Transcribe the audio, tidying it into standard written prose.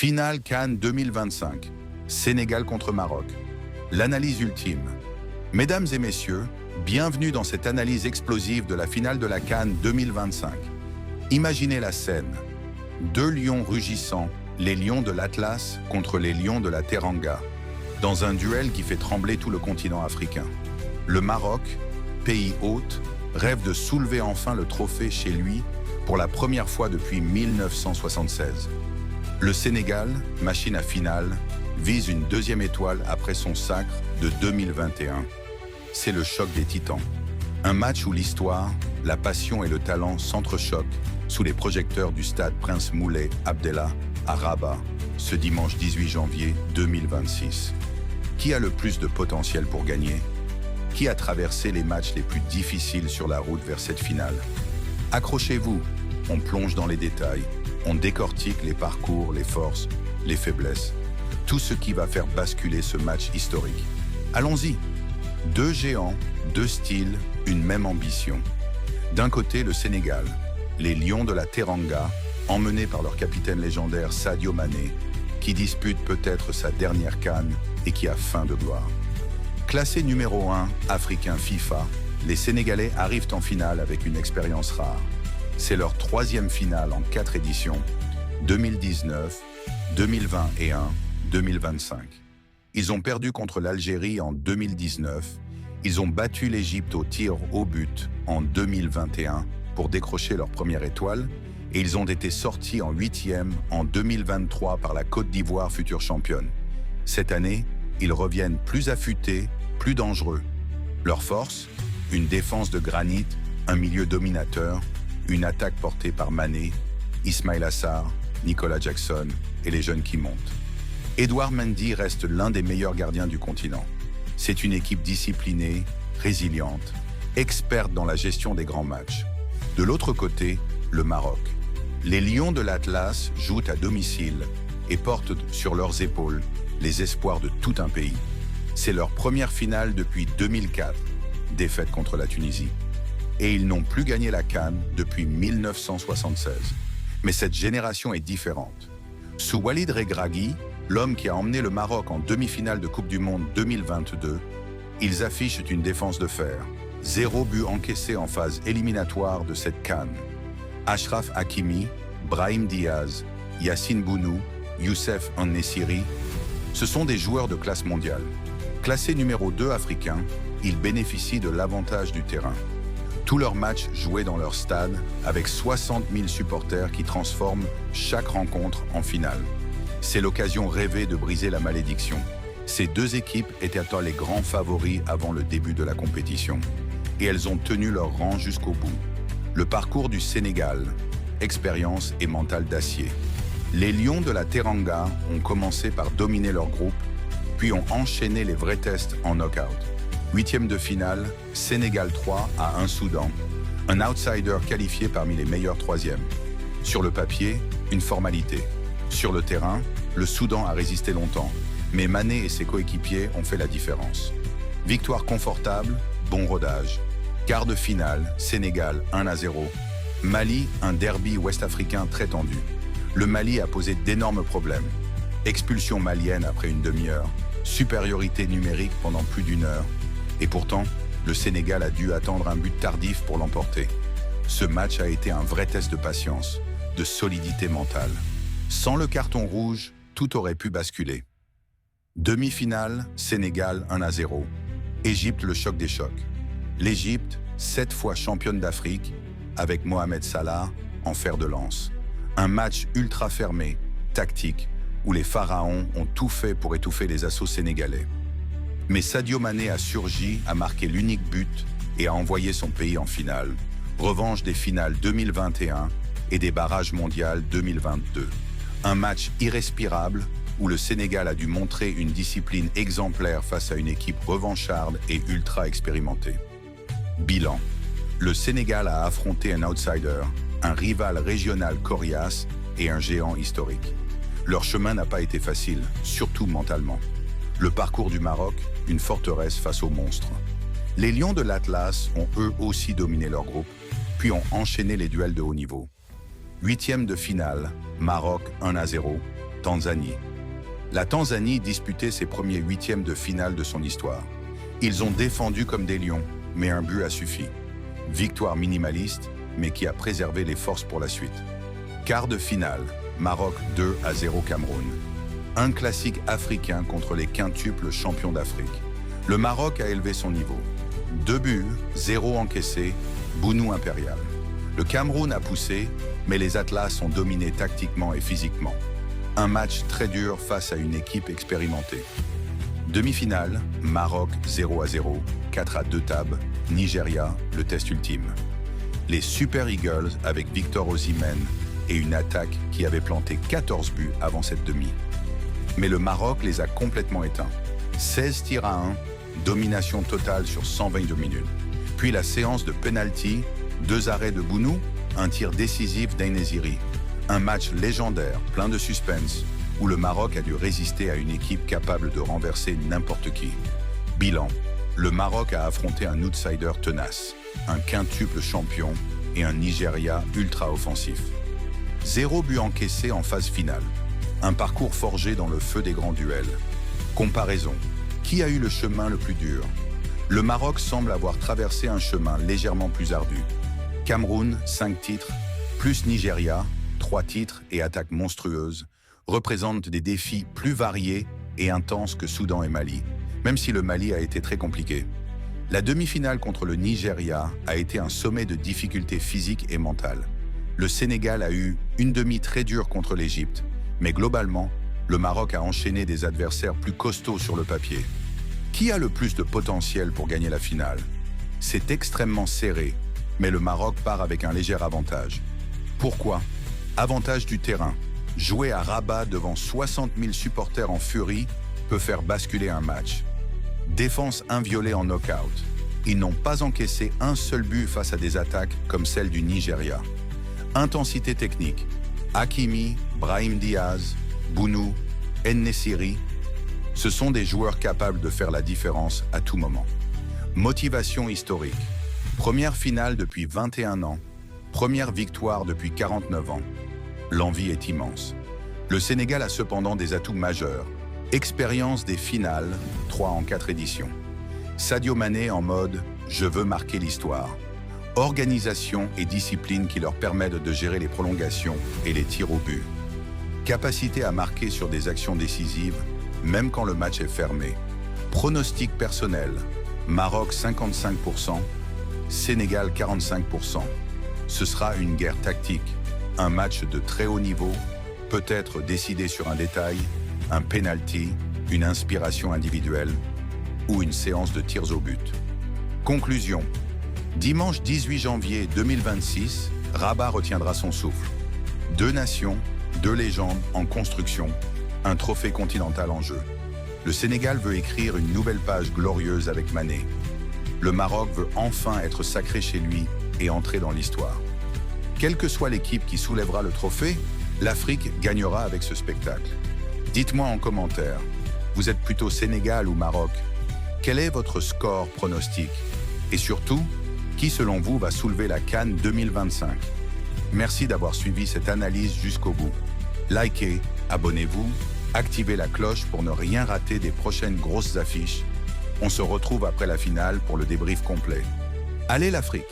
Finale CAN 2025. Sénégal contre Maroc. L'analyse ultime. Mesdames et messieurs, bienvenue dans cette analyse explosive de la finale de la CAN 2025. Imaginez la scène. Deux lions rugissants, les lions de l'Atlas contre les lions de la Teranga, dans un duel qui fait trembler tout le continent africain. Le Maroc, pays hôte, rêve de soulever enfin le trophée chez lui pour la première fois depuis 1976. Le Sénégal, machine à finale, vise une deuxième étoile après son sacre de 2021. C'est le choc des titans. Un match où l'histoire, la passion et le talent s'entrechoquent sous les projecteurs du stade Prince Moulay Abdellah à Rabat, ce dimanche 18 janvier 2026. Qui a le plus de potentiel pour gagner? Qui a traversé les matchs les plus difficiles sur la route vers cette finale? Accrochez-vous, on plonge dans les détails, on décortique les parcours, les forces, les faiblesses, tout ce qui va faire basculer ce match historique. Allons-y. Deux géants, deux styles, une même ambition. D'un côté, le Sénégal, les Lions de la Teranga, emmenés par leur capitaine légendaire Sadio Mané, qui dispute peut-être sa dernière CAN et qui a faim de gloire. Classé numéro 1 africain FIFA, les Sénégalais arrivent en finale avec une expérience rare. C'est leur troisième finale en 4 éditions, 2019, 2021, 2025. Ils ont perdu contre l'Algérie en 2019, ils ont battu l'Égypte au tir au but en 2021 pour décrocher leur première étoile, et ils ont été sortis en 8e en 2023 par la Côte d'Ivoire, future championne. Cette année, ils reviennent plus affûtés, plus dangereux. Leur force, une défense de granit, un milieu dominateur, une attaque portée par Mané, Ismaïla Sarr, Nicolas Jackson et les jeunes qui montent. Edouard Mendy reste l'un des meilleurs gardiens du continent. C'est une équipe disciplinée, résiliente, experte dans la gestion des grands matchs. De l'autre côté, le Maroc. Les Lions de l'Atlas jouent à domicile et portent sur leurs épaules les espoirs de tout un pays. C'est leur première finale depuis 2004, défaite contre la Tunisie. Et ils n'ont plus gagné la CAN depuis 1976. Mais cette génération est différente. Sous Walid Regragui, l'homme qui a emmené le Maroc en demi-finale de Coupe du Monde 2022, ils affichent une défense de fer. 0 but encaissé en phase éliminatoire de cette CAN. Achraf Hakimi, Brahim Diaz, Yassine Bounou, Youssef En-Nesyri, ce sont des joueurs de classe mondiale. Classés numéro 2 africains, ils bénéficient de l'avantage du terrain. Tous leurs matchs joués dans leur stade avec 60 000 supporters qui transforment chaque rencontre en finale. C'est l'occasion rêvée de briser la malédiction. Ces deux équipes étaient les grands favoris avant le début de la compétition. Et elles ont tenu leur rang jusqu'au bout. Le parcours du Sénégal, expérience et mental d'acier. Les Lions de la Teranga ont commencé par dominer leur groupe, puis ont enchaîné les vrais tests en knock-out. 8e de finale, Sénégal 3 à 1 Soudan, un outsider qualifié parmi les meilleurs 3e. Sur le papier, une formalité. Sur le terrain, le Soudan a résisté longtemps, mais Mané et ses coéquipiers ont fait la différence. Victoire confortable, bon rodage. Quart de finale, Sénégal 1-0. Mali, un derby ouest-africain très tendu. Le Mali a posé d'énormes problèmes. Expulsion malienne après une demi-heure, supériorité numérique pendant plus d'1 heure. Et pourtant, le Sénégal a dû attendre un but tardif pour l'emporter. Ce match a été un vrai test de patience, de solidité mentale. Sans le carton rouge, tout aurait pu basculer. Demi-finale, Sénégal 1-0. Égypte, le choc des chocs. L'Égypte, 7 fois championne d'Afrique, avec Mohamed Salah en fer de lance. Un match ultra fermé, tactique, où les pharaons ont tout fait pour étouffer les assauts sénégalais. Mais Sadio Mané a surgi, a marqué l'unique but et a envoyé son pays en finale. Revanche des finales 2021 et des barrages mondiaux 2022. Un match irrespirable où le Sénégal a dû montrer une discipline exemplaire face à une équipe revancharde et ultra expérimentée. Bilan. Le Sénégal a affronté un outsider, un rival régional coriace et un géant historique. Leur chemin n'a pas été facile, surtout mentalement. Le parcours du Maroc, une forteresse face aux monstres. Les Lions de l'Atlas ont eux aussi dominé leur groupe, puis ont enchaîné les duels de haut niveau. 8e de finale, Maroc 1-0, Tanzanie. La Tanzanie disputait ses premiers huitièmes de finale de son histoire. Ils ont défendu comme des lions, mais un but a suffi. Victoire minimaliste, mais qui a préservé les forces pour la suite. Quart de finale, Maroc 2-0 Cameroun. Un classique africain contre les quintuples champions d'Afrique. Le Maroc a élevé son niveau. 2 buts, 0 encaissé, Bounou impérial. Le Cameroun a poussé, mais les Atlas ont dominé tactiquement et physiquement. Un match très dur face à une équipe expérimentée. Demi-finale, Maroc 0-0, 4-2 Tab, Nigeria, le test ultime. Les Super Eagles avec Victor Osimhen et une attaque qui avait planté 14 buts avant cette demi. Mais le Maroc les a complètement éteints. 16 tirs à 1, domination totale sur 122 minutes. Puis la séance de penalty, 2 arrêts de Bounou, un tir décisif d'Aïn-Néziri. Un match légendaire, plein de suspense, où le Maroc a dû résister à une équipe capable de renverser n'importe qui. Bilan, le Maroc a affronté un outsider tenace, un quintuple champion et un Nigeria ultra offensif. 0 but encaissé en phase finale. Un parcours forgé dans le feu des grands duels. Comparaison. Qui a eu le chemin le plus dur? Le Maroc semble avoir traversé un chemin légèrement plus ardu. Cameroun, 5 titres, plus Nigeria, 3 titres et attaques monstrueuses, représentent des défis plus variés et intenses que Soudan et Mali, même si le Mali a été très compliqué. La demi-finale contre le Nigeria a été un sommet de difficultés physiques et mentales. Le Sénégal a eu une demi très dure contre l'Égypte, mais globalement, le Maroc a enchaîné des adversaires plus costauds sur le papier. Qui a le plus de potentiel pour gagner la finale? C'est extrêmement serré, mais le Maroc part avec un léger avantage. Pourquoi? Avantage du terrain. Jouer à Rabat devant 60 000 supporters en furie peut faire basculer un match. Défense inviolée en knock-out. Ils n'ont pas encaissé un seul but face à des attaques comme celle du Nigeria. Intensité technique. Hakimi, Brahim Diaz, Bounou, En-Nesyri, ce sont des joueurs capables de faire la différence à tout moment. Motivation historique. Première finale depuis 21 ans. Première victoire depuis 49 ans. L'envie est immense. Le Sénégal a cependant des atouts majeurs. Expérience des finales, 3 en 4 éditions. Sadio Mané en mode « Je veux marquer l'histoire ». Organisation et discipline qui leur permettent de gérer les prolongations et les tirs au but. Capacité à marquer sur des actions décisives, même quand le match est fermé. Pronostic personnel, Maroc 55%, Sénégal 45%. Ce sera une guerre tactique, un match de très haut niveau, peut-être décidé sur un détail, un penalty, une inspiration individuelle ou une séance de tirs au but. Conclusion. Dimanche 18 janvier 2026, Rabat retiendra son souffle. 2 nations, 2 légendes en construction, un trophée continental en jeu. Le Sénégal veut écrire une nouvelle page glorieuse avec Mané. Le Maroc veut enfin être sacré chez lui et entrer dans l'histoire. Quelle que soit l'équipe qui soulèvera le trophée, l'Afrique gagnera avec ce spectacle. Dites-moi en commentaire, vous êtes plutôt Sénégal ou Maroc? Quel est votre score pronostic? Et surtout, qui selon vous va soulever la CAN 2025? Merci d'avoir suivi cette analyse jusqu'au bout. Likez, abonnez-vous, activez la cloche pour ne rien rater des prochaines grosses affiches. On se retrouve après la finale pour le débrief complet. Allez l'Afrique!